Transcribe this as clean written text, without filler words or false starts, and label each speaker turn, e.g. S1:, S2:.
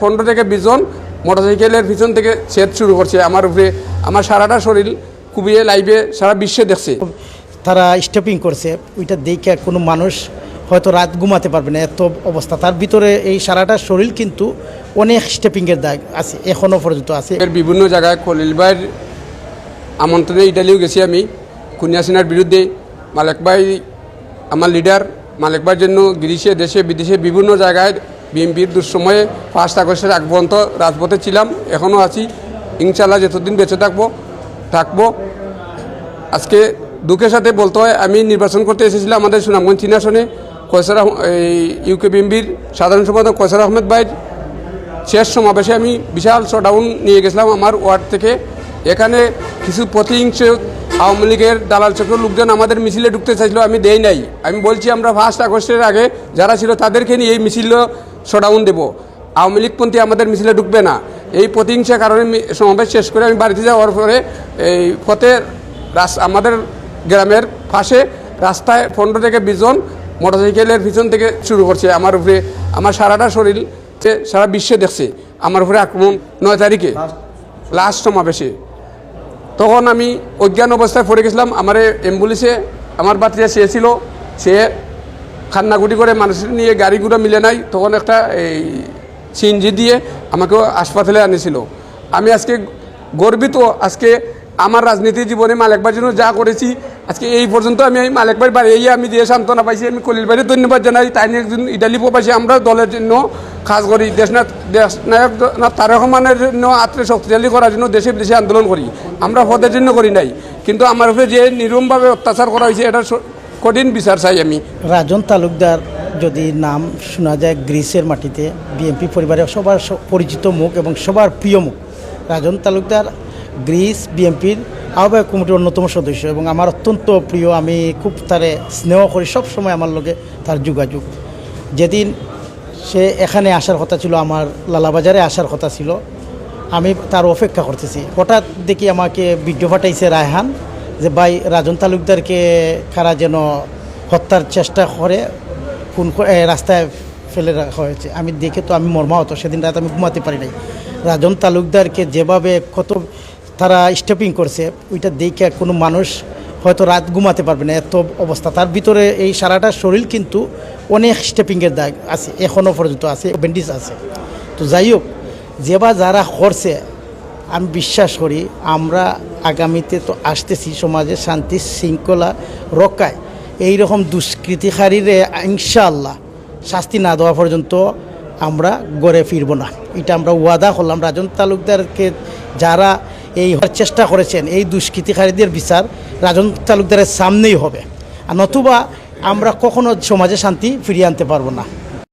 S1: 15 থেকে 20 জন মোটরসাইকেলের পিছন থেকে ছেদ শুরু করছে আমার উপরে। আমার সারাটা শরীর কুবিয়ে লাইভে সারা বিশ্বে দেখছে।
S2: তারা স্টপিং করছে, ওইটা দেখে কোনো মানুষ হয়তো রাত ঘুমাতে পারবে না, এত অবস্থা। তার ভিতরে এই সারাটা শরীর কিন্তু অনেক স্টেপিংয়ের দাগ আছে, এখনও পর্যন্ত আছে।
S1: বিভিন্ন জায়গায় খলিল ভাইয়ের আমন্ত্রণে ইটালিও গেছি আমি কুনিয়াসিনার বিরুদ্ধে। মালেক ভাই আমার লিডার, মালেক ভাইয়ের জন্য গ্রিসে দেশে বিদেশে বিভিন্ন জায়গায় বিএনপির দুঃসময়ে 5 আগস্টের আগ পর্যন্ত রাজপথে ছিলাম, এখনও আছি। ইনশাল্লাহ যতদিন বেঁচে থাকবো। আজকে দুঃখের সাথে বলতে হয়, আমি নির্বাচন করতে এসেছিলাম আমাদের সুনামগঞ্জ 3 আসনে ইউকে বিএনপির সাধারণ সম্পাদক কয়সার আহমেদ ভাইয়ের শেষ সমাবেশে আমি বিশাল শোডাউন নিয়ে গেছিলাম আমার ওয়ার্ড থেকে। এখানে কিছু প্রতিহিংস আওয়ামী লীগের দালাল চক্র লোকজন আমাদের মিছিলে ঢুকতে চাইছিল, আমি দেই নাই। আমি বলছি আমরা 1 আগস্টের আগে যারা ছিল তাদেরকে নিয়ে এই মিছিল শোডাউন দেব, আওয়ামী লীগপন্থী আমাদের মিছিলে ঢুকবে না। এই প্রতিহিংসার কারণে সমাবেশ শেষ করে আমি বাড়িতে যাওয়ার পরে এই পথে আমাদের গ্রামের পাশে রাস্তায় 15 থেকে 20 জন মোটরসাইকেলের পিছন থেকে শুরু করছে আমার উপরে। আমার সারাটা শরীর সারা বিশ্বে দেখছে আমার উপরে আক্রমণ। 9 তারিখে লাস্ট সমাবেশে তখন আমি অজ্ঞান অবস্থায় পড়ে গেছিলাম। আমার অ্যাম্বুলেন্সে আমার বাচ্চা ছিল, সে খান্নাগুটি করে মানুষের নিয়ে গাড়িগুলো মিলে নাই, তখন একটা এই সিএনজি দিয়ে আমাকেও হাসপাতালে আনিছিল। আমি আজকে গর্বিত, আজকে আমার রাজনীতি জীবনে মালেক ভাইয়ের জন্য যা করেছি আজকে এই পর্যন্ত আমি মালেক ভাইয়ের বাড়ি আমি দিয়ে সান্ত্বনা পাইছি। আমি খলিল ভাইয়ের ধন্যবাদ জানাই, তাই নিয়ে একজন ইটালি প্রবাসী আমরা দলের জন্য কাজ করি, দেশনায়ক তারেক রহমানের জন্য আত্মীয় শক্তিশালী করার জন্য দেশে বিদেশে আন্দোলন করি, আমরা পদের জন্য করি নাই। কিন্তু আমার উপরে যে নির্মমভাবে অত্যাচার করা হয়েছে এটা কঠিন বিচার চাই আমি।
S2: রাজন তালুকদার যদি নাম শোনা যায় গ্রিসের মাটিতে, বিএনপি পরিবারের সবার পরিচিত মুখ এবং সবার প্রিয় মুখ। রাজন তালুকদার গ্রিস বিএনপির আহ্বায়ক কমিটির অন্যতম সদস্য এবং আমার অত্যন্ত প্রিয়। আমি খুব তারে স্নেহ করি, সব সময় আমার লগে তার যোগাযোগ। যেদিন সে এখানে আসার কথা ছিল, আমার লালাবাজারে আসার কথা ছিল, আমি তার অপেক্ষা করতেছি। হঠাৎ দেখি আমাকে ভিডিও পাঠাইছে রায়হান যে ভাই রাজন তালুকদারকে কারা যেন হত্যার চেষ্টা করে রাস্তায় ফেলে রাখা হয়েছে। আমি দেখে তো আমি মর্মাহত, সেদিন রাত আমি ঘুমাতে পারি নাই। রাজন তালুকদারকে যেভাবে কত তারা স্টপিং করছে, ওইটা দেখে কোনো মানুষ হয়তো রাত ঘুমাতে পারবে না, এত অবস্থা। তার ভিতরে এই সারাটা শরীর কিন্তু অনেক স্টেপিংয়ের দাগ আছে, এখনও পর্যন্ত আছে, ব্যান্ডেজ আছে। তো যাই হোক, যারা করছে আমি বিশ্বাস করি আমরা আগামীতে তো আসতেছি সমাজে শান্তি শৃঙ্খলা রক্ষায়। এইরকম দুষ্কৃতিকারীরে ইনশাআল্লাহ শাস্তি না দেওয়া পর্যন্ত আমরা গড়ে ফিরব না, এটা আমরা ওয়াদা করলাম। রাজন তালুকদারকে যারা এই চেষ্টা করেছেন, এই দুষ্কৃতিকারীদের বিচার রাজন তালুকদারের সামনেই হবে, আর নতুবা আমরা কখনো সমাজে শান্তি ফিরিয়ে আনতে পারবো না।